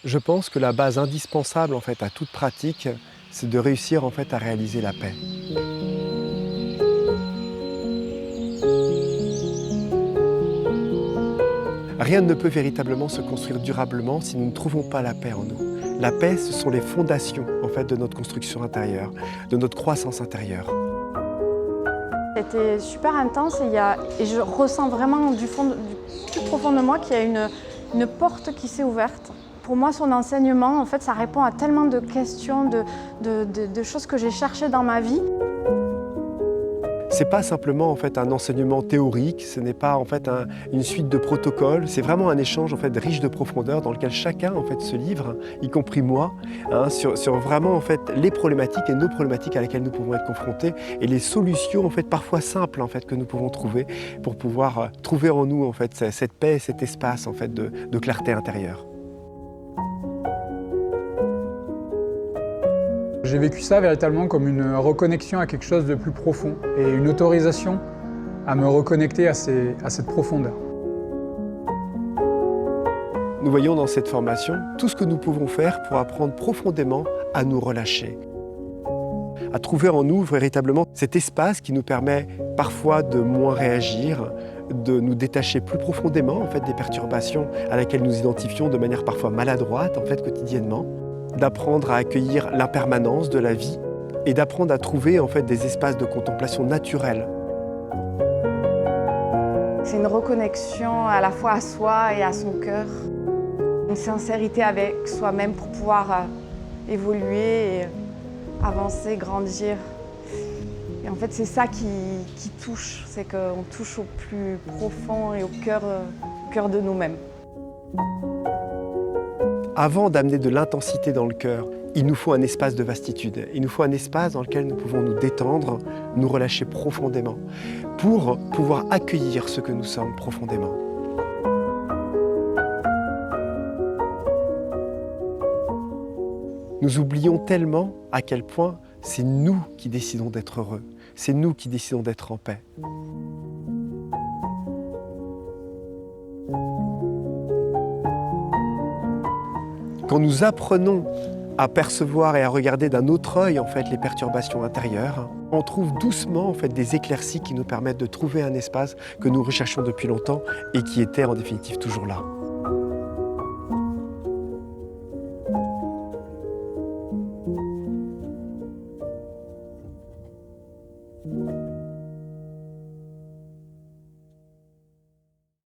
Je pense que la base indispensable en fait à toute pratique, c'est de réussir en fait à réaliser la paix. Rien ne peut véritablement se construire durablement si nous ne trouvons pas la paix en nous. La paix, ce sont les fondations en fait de notre construction intérieure, de notre croissance intérieure. C'était super intense et je ressens vraiment du plus profond de moi qu'il y a une porte qui s'est ouverte. Pour moi, son enseignement, en fait, ça répond à tellement de questions, de choses que j'ai cherchées dans ma vie. C'est pas simplement en fait un enseignement théorique, ce n'est pas en fait une suite de protocoles, c'est vraiment un échange en fait riche de profondeur dans lequel chacun en fait se livre, y compris moi, sur vraiment en fait les problématiques et nos problématiques à laquelle nous pouvons être confrontés et les solutions en fait parfois simples en fait que nous pouvons trouver pour pouvoir trouver en nous en fait cette paix, cet espace en fait de clarté intérieure. J'ai vécu ça véritablement comme une reconnexion à quelque chose de plus profond et une autorisation à me reconnecter à cette profondeur. Nous voyons dans cette formation tout ce que nous pouvons faire pour apprendre profondément à nous relâcher, à trouver en nous véritablement cet espace qui nous permet parfois de moins réagir, de nous détacher plus profondément en fait, des perturbations à laquelle nous identifions de manière parfois maladroite en fait, quotidiennement, d'apprendre à accueillir l'impermanence de la vie et d'apprendre à trouver en fait, des espaces de contemplation naturels. C'est une reconnexion à la fois à soi et à son cœur. Une sincérité avec soi-même pour pouvoir évoluer, et avancer, grandir. Et en fait, c'est ça qui touche, c'est qu'on touche au plus profond et au cœur de nous-mêmes. Avant d'amener de l'intensité dans le cœur, il nous faut un espace de vastitude. Il nous faut un espace dans lequel nous pouvons nous détendre, nous relâcher profondément, pour pouvoir accueillir ce que nous sommes profondément. Nous oublions tellement à quel point c'est nous qui décidons d'être heureux, c'est nous qui décidons d'être en paix. Quand nous apprenons à percevoir et à regarder d'un autre œil en fait, les perturbations intérieures, on trouve doucement en fait, des éclaircies qui nous permettent de trouver un espace que nous recherchons depuis longtemps et qui était en définitive toujours là.